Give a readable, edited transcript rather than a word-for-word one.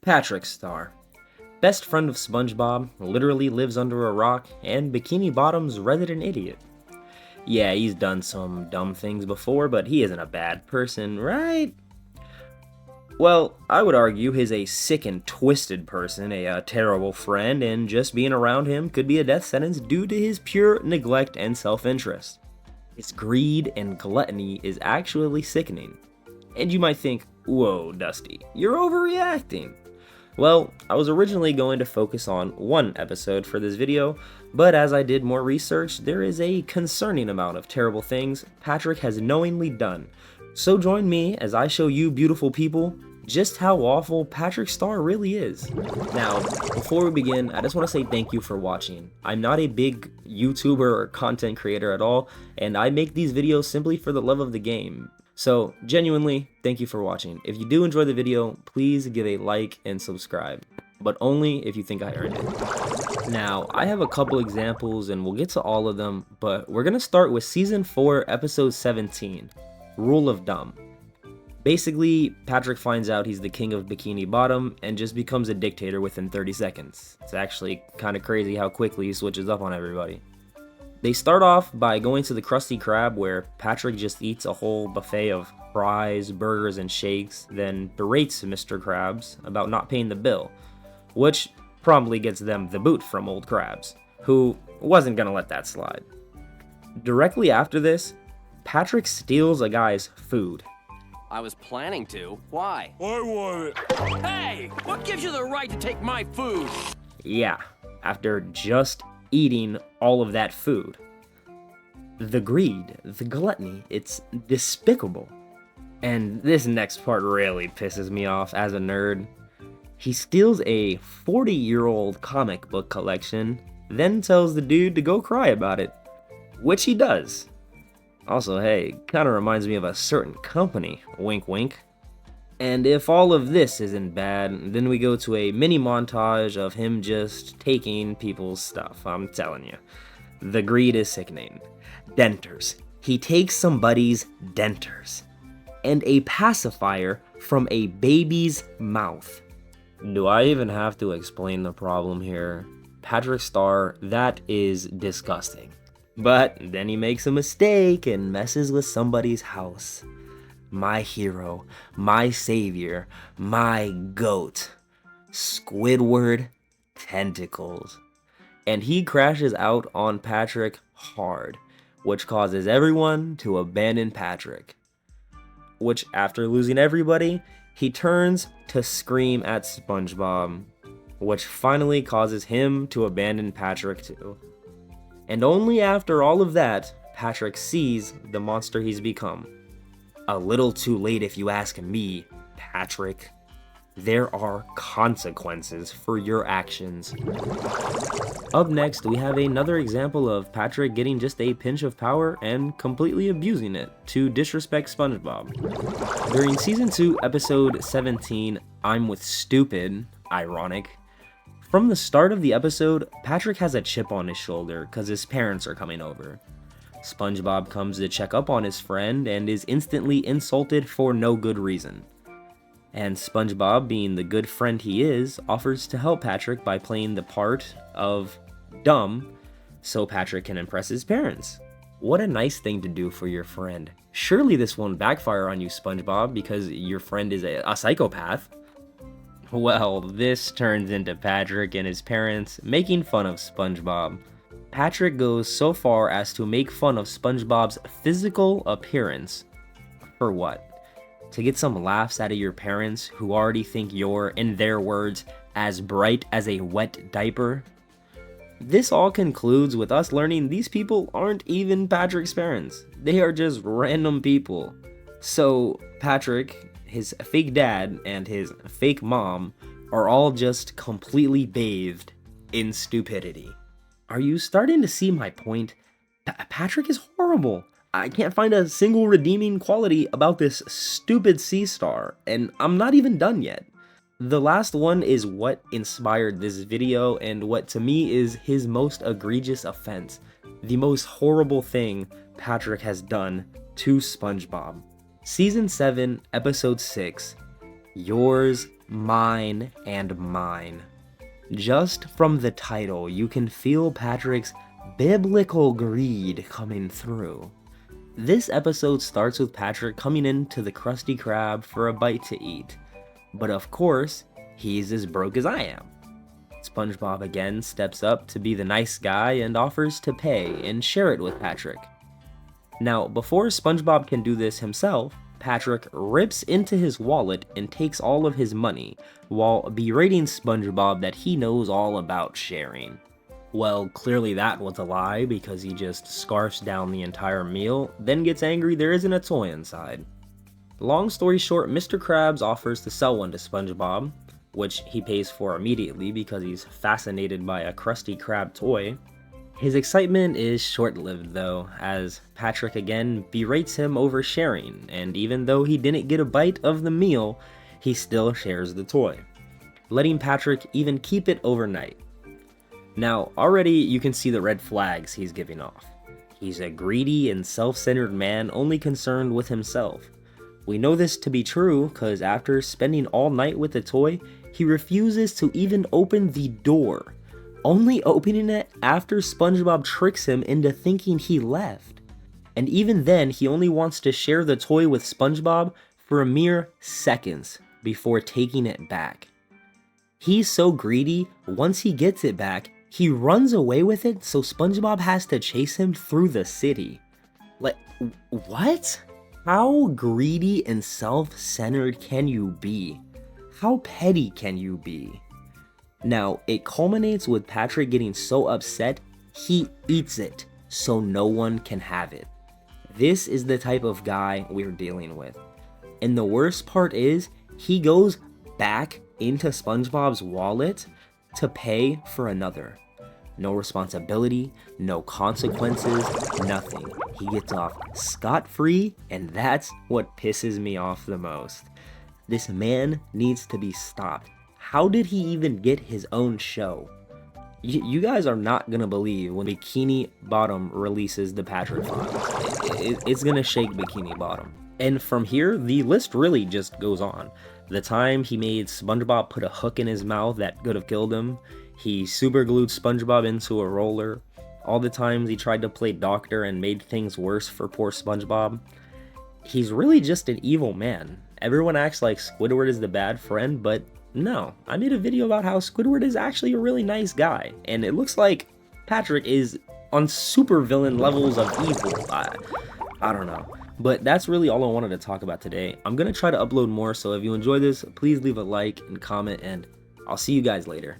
Patrick Star. Best friend of SpongeBob, literally lives under a rock, and Bikini Bottom's resident idiot. Yeah, he's done some dumb things before, but he isn't a bad person, right? Well, I would argue he's a sick and twisted person, a terrible friend, and just being around him could be a death sentence due to his pure neglect and self-interest. His greed and gluttony is actually sickening. And you might think, whoa, Dusty, you're overreacting. Well, I was originally going to focus on one episode for this video, but as I did more research, there is a concerning amount of terrible things Patrick has knowingly done. So join me as I show you beautiful people just how awful Patrick Star really is. Now, before we begin, I just want to say thank you for watching. I'm not a big YouTuber or content creator at all, and I make these videos simply for the love of the game. So, genuinely, thank you for watching. If you do enjoy the video, please give a like and subscribe, but only if you think I earned it. Now, I have a couple examples and we'll get to all of them, but we're gonna start with Season 4, Episode 17, Rule of Dumb. Basically, Patrick finds out he's the king of Bikini Bottom and just becomes a dictator within 30 seconds. It's actually kind of crazy how quickly he switches up on everybody. They start off by going to the Krusty Krab where Patrick just eats a whole buffet of fries, burgers, and shakes, then berates Mr. Krabs about not paying the bill, which promptly gets them the boot from Old Krabs, who wasn't gonna let that slide. Directly after this, Patrick steals a guy's food. I was planning to. Why? I want it. Hey! What gives you the right to take my food? Yeah, after just eating all of that food. The greed, the gluttony, it's despicable. And this next part really pisses me off as a nerd. He steals a 40-year-old comic book collection, then tells the dude to go cry about it, which he does. Also, hey, kinda reminds me of a certain company, wink wink. And if all of this isn't bad, then we go to a mini montage of him just taking people's stuff, I'm telling you. The greed is sickening. Denters. He takes somebody's denters. And a pacifier from a baby's mouth. Do I even have to explain the problem here? Patrick Star, that is disgusting. But then he makes a mistake and messes with somebody's house. My hero, my savior, my goat, Squidward tentacles. And he crashes out on Patrick hard, which causes everyone to abandon Patrick. Which, after losing everybody, he turns to scream at SpongeBob, which finally causes him to abandon Patrick too. And only after all of that, Patrick sees the monster he's become. A little too late if you ask me, Patrick. There are consequences for your actions. Up next, we have another example of Patrick getting just a pinch of power and completely abusing it to disrespect SpongeBob. During Season 2, Episode 17, I'm with Stupid, ironic. From the start of the episode, Patrick has a chip on his shoulder because his parents are coming over. SpongeBob comes to check up on his friend and is instantly insulted for no good reason. And SpongeBob, being the good friend he is, offers to help Patrick by playing the part of dumb so Patrick can impress his parents. What a nice thing to do for your friend. Surely this won't backfire on you, SpongeBob, because your friend is a psychopath. Well, this turns into Patrick and his parents making fun of SpongeBob. Patrick goes so far as to make fun of SpongeBob's physical appearance. For what? To get some laughs out of your parents who already think you're, in their words, as bright as a wet diaper? This all concludes with us learning these people aren't even Patrick's parents. They are just random people. So, Patrick, his fake dad, and his fake mom are all just completely bathed in stupidity. Are you starting to see my point? Patrick is horrible. I can't find a single redeeming quality about this stupid sea star, and I'm not even done yet. The last one is what inspired this video and what to me is his most egregious offense, the most horrible thing Patrick has done to SpongeBob. Season 7, Episode 6, Yours mine, and mine. Just from the title, you can feel Patrick's biblical greed coming through. This episode starts with Patrick coming into the Krusty Krab for a bite to eat. But of course, he's as broke as I am. SpongeBob again steps up to be the nice guy and offers to pay and share it with Patrick. Now, before SpongeBob can do this himself, Patrick rips into his wallet and takes all of his money, while berating SpongeBob that he knows all about sharing. Well, clearly that was a lie because he just scarfs down the entire meal, then gets angry there isn't a toy inside. Long story short, Mr. Krabs offers to sell one to SpongeBob, which he pays for immediately because he's fascinated by a Krusty Krab toy. His excitement is short-lived though, as Patrick again berates him over sharing, and even though he didn't get a bite of the meal, he still shares the toy, letting Patrick even keep it overnight. Now, already you can see the red flags he's giving off. He's a greedy and self-centered man only concerned with himself. We know this to be true because after spending all night with the toy, he refuses to even open the door, only opening it after SpongeBob tricks him into thinking he left. And even then, he only wants to share the toy with SpongeBob for a mere seconds before taking it back. He's so greedy, once he gets it back, he runs away with it so SpongeBob has to chase him through the city. Like, what? How greedy and self-centered can you be? How petty can you be? Now, it culminates with Patrick getting so upset, he eats it so no one can have it. This is the type of guy we're dealing with. And the worst part is, he goes back into SpongeBob's wallet to pay for another. No responsibility, no consequences, nothing. He gets off scot-free, and that's what pisses me off the most. This man needs to be stopped. How did he even get his own show? You guys are not gonna believe when Bikini Bottom releases the Patrick Files. It's gonna shake Bikini Bottom. And from here, the list really just goes on. The time he made SpongeBob put a hook in his mouth that could have killed him. He super glued SpongeBob into a roller. All the times he tried to play doctor and made things worse for poor SpongeBob. He's really just an evil man. Everyone acts like Squidward is the bad friend, but no. I made a video about how Squidward is actually a really nice guy, and it looks like Patrick is on super villain levels of evil. I don't know. But that's really all I wanted to talk about today. I'm going to try to upload more, so if you enjoy this, please leave a like and comment, and I'll see you guys later.